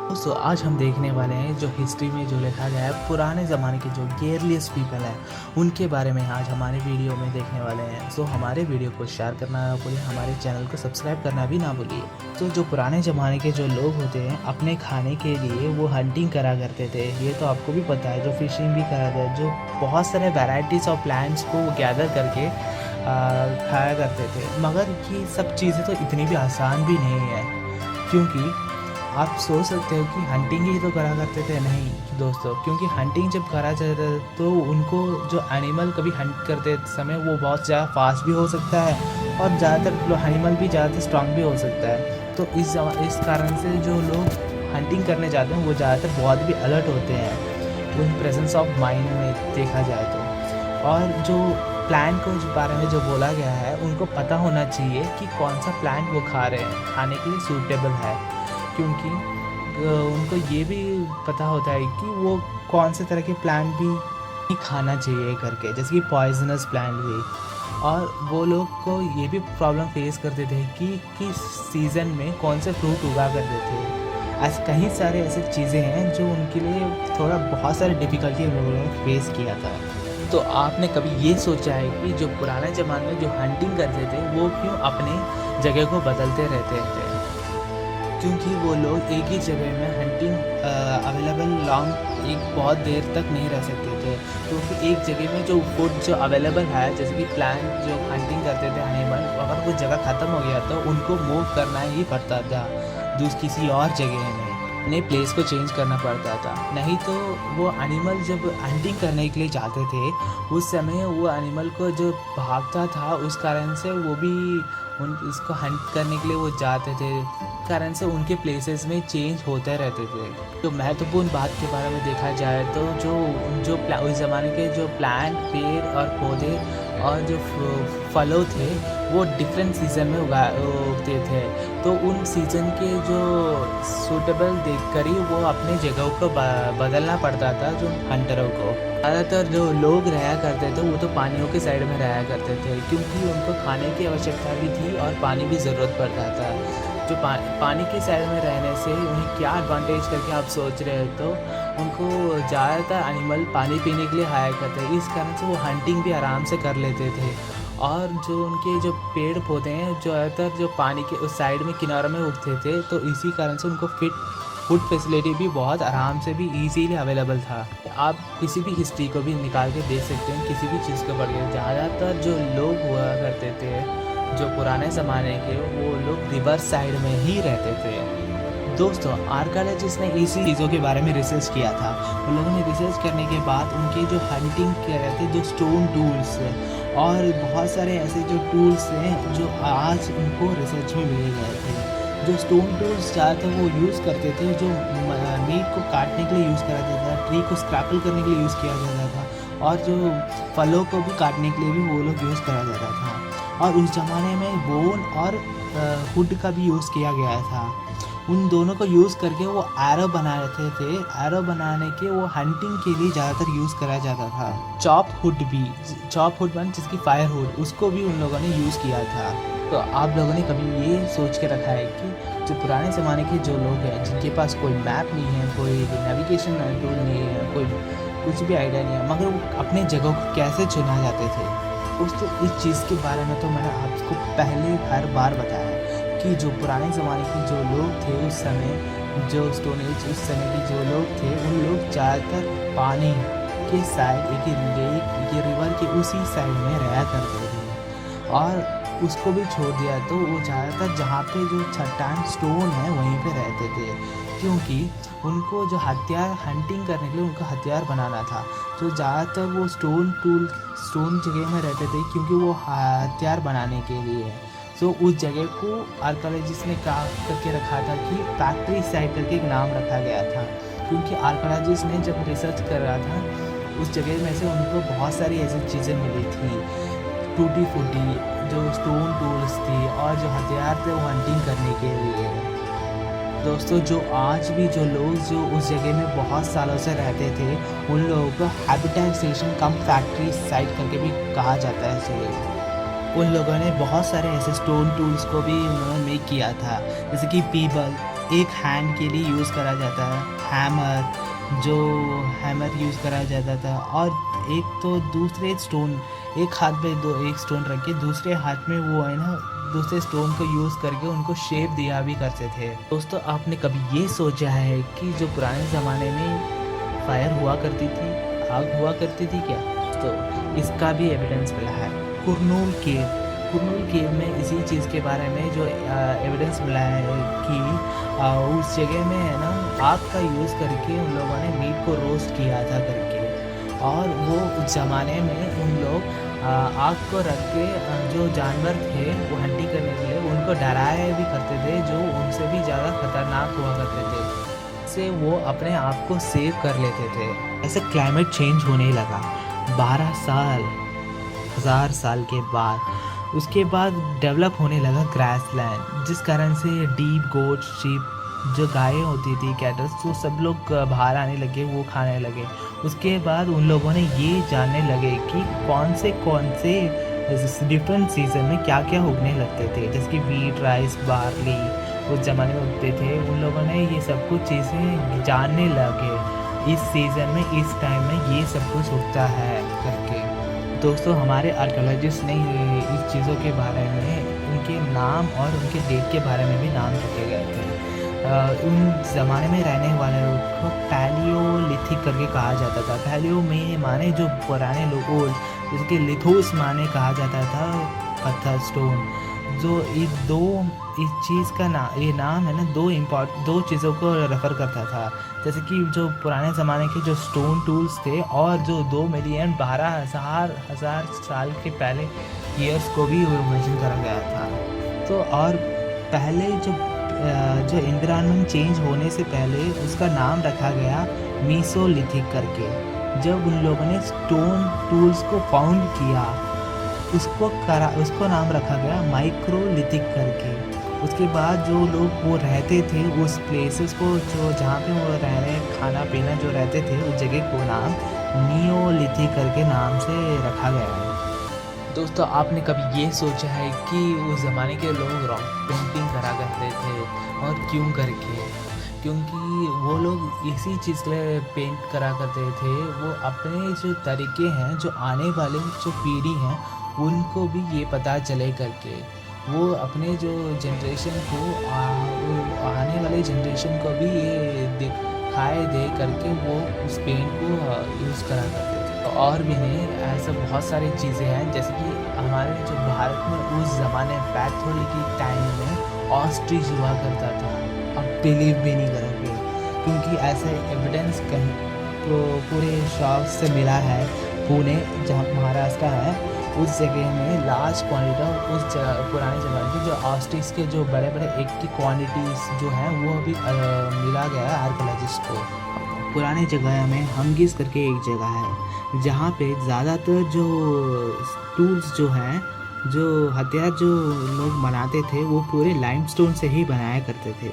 दोस्तों आज हम देखने वाले हैं जो हिस्ट्री में जो लिखा गया है पुराने ज़माने के जो गेयरलियस पीपल हैं उनके बारे में आज हमारे वीडियो में देखने वाले हैं। सो हमारे वीडियो को शेयर करना ना भूलिए, हमारे चैनल को सब्सक्राइब करना भी ना भूलिए। तो जो पुराने ज़माने के जो लोग होते हैं अपने खाने के लिए वो हंटिंग करा करते थे, ये तो आपको भी पता है। जो फिशिंग भी करा था, जो बहुत सारे वेराइटीज़ ऑफ प्लांट्स को वो गैदर करके खाया करते थे। मगर ये सब चीज़ें तो इतनी भी आसान भी नहीं है, क्योंकि आप सोच सकते हो कि हंटिंग ही तो करा करते थे। नहीं दोस्तों, क्योंकि हंटिंग जब करा जाता है तो उनको जो एनिमल कभी हंट करते समय वो बहुत ज़्यादा फास्ट भी हो सकता है और ज़्यादातर एनिमल भी ज़्यादातर स्ट्रांग भी हो सकता है। तो इस कारण से जो लोग हंटिंग करने जाते हैं वो ज़्यादातर बहुत भी अलर्ट होते हैं उन प्रेजेंस ऑफ माइंड में देखा जाए तो। और जो प्लांट को जो बारे में जो बोला गया है उनको पता होना चाहिए कि कौन सा प्लांट वो खा रहे हैं खाने के लिए सूटेबल है, क्योंकि उनको ये भी पता होता है कि वो कौन से तरह के प्लांट भी खाना चाहिए करके, जैसे कि पॉइजनस प्लांट भी। और वो लोग को ये भी प्रॉब्लम फेस करते थे कि किस सीज़न में कौन से फ्रूट उगा करते थे। ऐसे कई सारे ऐसे चीज़ें हैं जो उनके लिए थोड़ा बहुत सारी डिफ़िकल्टी उन लोगों ने फेस किया था। तो आपने कभी ये सोचा है कि जो पुराने ज़माने में जो हंटिंग करते थे वो क्यों अपने जगह को बदलते रहते थे? क्योंकि वो लोग एक ही जगह में हंटिंग अवेलेबल लॉन्ग एक बहुत देर तक नहीं रह सकते थे, क्योंकि एक जगह में जो फूड जो अवेलेबल है, जैसे कि प्लांट जो हंटिंग करते थे एनिमल, अगर वो जगह ख़त्म हो गया तो उनको मूव करना ही पड़ता था किसी और जगह में, अपने प्लेस को चेंज करना पड़ता था। नहीं तो वो एनिमल जब हंटिंग करने के लिए जाते थे उस समय वो एनिमल को जो भागता था उस कारण से वो भी उसको हंट करने के लिए वो जाते थे, कारण से उनके प्लेसेस में चेंज होते रहते थे। तो महत्वपूर्ण बात के बारे में देखा जाए तो जो जो उस ज़माने के जो प्लांट पेड़ और पौधे और जो फलों थे वो डिफरेंट सीज़न में उगते थे। तो उन सीज़न के जो सूटेबल देखकर ही वो अपने जगहों को बदलना पड़ता था जो हंटरों को। ज़्यादातर जो लोग रहा करते थे वो तो पानियों के साइड में रहा करते थे, क्योंकि उनको खाने की आवश्यकता भी थी और पानी भी ज़रूरत पड़ता था। जो पानी के साइड में रहने से उन्हें क्या एडवांटेज करके आप सोच रहे हो, तो उनको ज़्यादातर एनिमल पानी पीने के लिए हायर करते हैं, इस कारण से वो हंटिंग भी आराम से कर लेते थे। और जो उनके जो पेड़ पौधे हैं ज़्यादातर जो पानी के उस साइड में किनारों में उगते थे, तो इसी कारण से उनको फूड फैसिलिटी भी बहुत आराम से भी ईजीली अवेलेबल था। आप किसी भी हिस्ट्री को भी निकाल के देख सकते हैं, किसी भी चीज़ को पढ़ के। ज़्यादातर जो लोग हुआ करते थे जो पुराने ज़माने के, वो लोग रिवर साइड में ही रहते थे। दोस्तों आर्कियोलॉजिस्ट ने इसी चीज़ों के बारे में रिसर्च किया था। उन लोगों ने रिसर्च करने के बाद उनके जो हंटिंग किए गए थे जो स्टोन टूल्स और बहुत सारे ऐसे जो टूल्स हैं जो आज उनको रिसर्च में मिले गए थे। जो स्टोन टूल्स ज़्यादातर वो यूज़ करते थे जो मीट को काटने के लिए यूज़ करा जाता था, ट्री को स्क्रैपल करने के लिए यूज़ किया जाता था, और जो फलों को भी काटने के लिए भी वो लोग यूज़ करा जाता था। और उस ज़माने में बोन और वुड का भी यूज़ किया गया था। उन दोनों को यूज़ करके वो एरो बनाते थे। एरो बनाने के वो हंटिंग के लिए ज़्यादातर यूज़ करा जाता था। चॉप वुड जिसकी फायर वुड, उसको भी उन लोगों ने यूज़ किया था। तो आप लोगों ने कभी ये सोच के रखा है कि जो पुराने ज़माने के जो लोग हैं जिनके पास कोई मैप नहीं है, कोई नेविगेशन टूल नहीं है, कोई कुछ भी आइडिया नहीं है, मगर वो अपने जगह को कैसे चुना जाते थे? दोस्तों इस चीज़ के बारे में तो मैंने आपको पहले हर बार बताया कि जो पुराने ज़माने के जो लोग थे उस समय, जो स्टोन एज उस समय के जो लोग थे, उन लोग ज़्यादातर पानी के साइड एक लेक या रिवर के उसी साइड में रहा करते थे, और उसको भी छोड़ दिया तो वो ज़्यादातर जहाँ पे जो चट्टान स्टोन है वहीं पे रहते थे, क्योंकि उनको जो हथियार हंटिंग करने के लिए उनको हथियार बनाना था। तो ज़्यादातर वो स्टोन जगह में रहते थे, क्योंकि वो हथियार बनाने के लिए। तो उस जगह को आर्कियोलॉजिस्ट ने कहा करके रखा था कि फैक्ट्री साइट करके एक नाम रखा गया था, क्योंकि आर्कियोलॉजिस्ट ने जब रिसर्च कर रहा था उस जगह में से उनको बहुत सारी ऐसी चीज़ें मिली थी, टूटी फूटी जो स्टोन टूल्स थी और जो हथियार थे वो हंटिंग करने के लिए। दोस्तों जो आज भी जो लोग जो उस जगह में बहुत सालों से रहते थे उन लोगों को हैबिटेट स्टेशन कम फैक्ट्री साइट करके भी कहा जाता है। उन लोगों ने बहुत सारे ऐसे स्टोन टूल्स को भी उन्होंने मेक किया था, जैसे कि पीबल, एक हैंड के लिए यूज़ करा जाता है, हैमर यूज़ करा जाता था। और एक तो दूसरे स्टोन, एक हाथ पे एक स्टोन रख के दूसरे हाथ में वो है ना दूसरे स्टोन को यूज़ करके उनको शेप दिया भी करते थे। दोस्तों, आपने कभी ये सोचा है कि जो पुराने ज़माने में फायर हुआ करती थी, आग हुआ करती थी क्या? तो इसका भी एविडेंस मिला है कुरनूल केव में। इसी चीज़ के बारे में जो एविडेंस मिला है कि उस जगह में है ना आग का यूज़ करके उन लोगों ने मीट को रोस्ट किया था करके। और वो उस ज़माने में उन लोग आग को रख के जो जानवर थे वो हंटिंग करने के लिए उनको डराया भी करते थे, जो उनसे भी ज़्यादा खतरनाक हुआ करते थे। से वो अपने आप को सेव कर लेते थे। ऐसे क्लाइमेट चेंज होने लगा 12 साल, 1000 साल के बाद। उसके बाद डेवलप होने लगा ग्रासलैंड, जिस कारण से डीप गोट, शीप, जो गायें होती थी, कैटल्स, तो सब लोग बाहर आने लगे, वो खाने लगे। उसके बाद उन लोगों ने ये जानने लगे कि कौन से डिफरेंट सीज़न में क्या क्या उगने लगते थे, जैसे कि वीट, राइस, बार्ली उस ज़माने में उगते थे। उन लोगों ने ये सब कुछ चीज़ें जानने लगे, इस सीज़न में, इस टाइम में ये सब कुछ उगता है करके। दोस्तों, हमारे आर्कियोलॉजिस्ट ने इस चीज़ों के बारे में, उनके नाम और उनके डेट के बारे में भी नाम रखे गए थे। उन ज़माने में रहने वाले लोग को पैलियोलिथिक करके कहा जाता था। पैलियो में माने जो पुराने लोग, ओल्ड, जिसके लिथोस माने कहा जाता था पत्थर, स्टोन। जो इस चीज़ का ये नाम है ना दो चीज़ों को रेफ़र करता था, जैसे कि जो पुराने ज़माने के जो स्टोन टूल्स थे और जो 2 मिलियन 12,000 साल के पहले ईयर्स को भी मेंशन करा गया था। तो और पहले जो एनवायरनमेंट चेंज होने से पहले उसका नाम रखा गया मीसोलिथिक करके। जब उन लोगों ने स्टोन टूल्स को फाउंड किया, उसको नाम रखा गया माइक्रोलिथिक करके। उसके बाद जो लोग वो रहते थे उस प्लेसेस को, जो जहाँ पे वो रहने, खाना पीना जो रहते थे, उस जगह को नाम नियोलिथिक करके नाम से रखा गया है। दोस्तों, आपने कभी ये सोचा है कि उस ज़माने के लोग रॉक पेंटिंग करा करते थे, और क्यों करके? क्योंकि वो लोग इसी चीज़ के लिए पेंट करा करते थे। वो अपने जो तरीके हैं, जो आने वाले जो पीढ़ी हैं, उनको भी ये पता चले करके, वो अपने जो जनरेशन को आने वाले जनरेशन को भी ये दिखाई दे करके वो उस पेंट को यूज़ करा करते थे। और भी नहीं, ऐसा बहुत सारी चीज़ें हैं, जैसे कि हमारे जो भारत में उस ज़माने पैथोलॉजी की टाइम में ऑस्ट्रिच हुआ करता था। आप बिलीव भी नहीं करोगे, क्योंकि ऐसे एविडेंस कहीं तो पूरे शॉप से मिला है। पुणे, जहाँ महाराष्ट्र का है, उस जगह में लार्ज क्वान्टिटी उस पुराने ज़माने के जो ऑस्ट्रिच के जो बड़े बड़े एग की क्वान्टिटीज़ जो हैं वो भी मिला गया है आर्कियोलॉजिस्ट को। पुराने जगह में हंगिस करके एक जगह है, जहाँ पे ज़्यादातर जो टूल्स जो हैं, जो हथियार जो लोग बनाते थे, वो पूरे लाइमस्टोन से ही बनाया करते थे।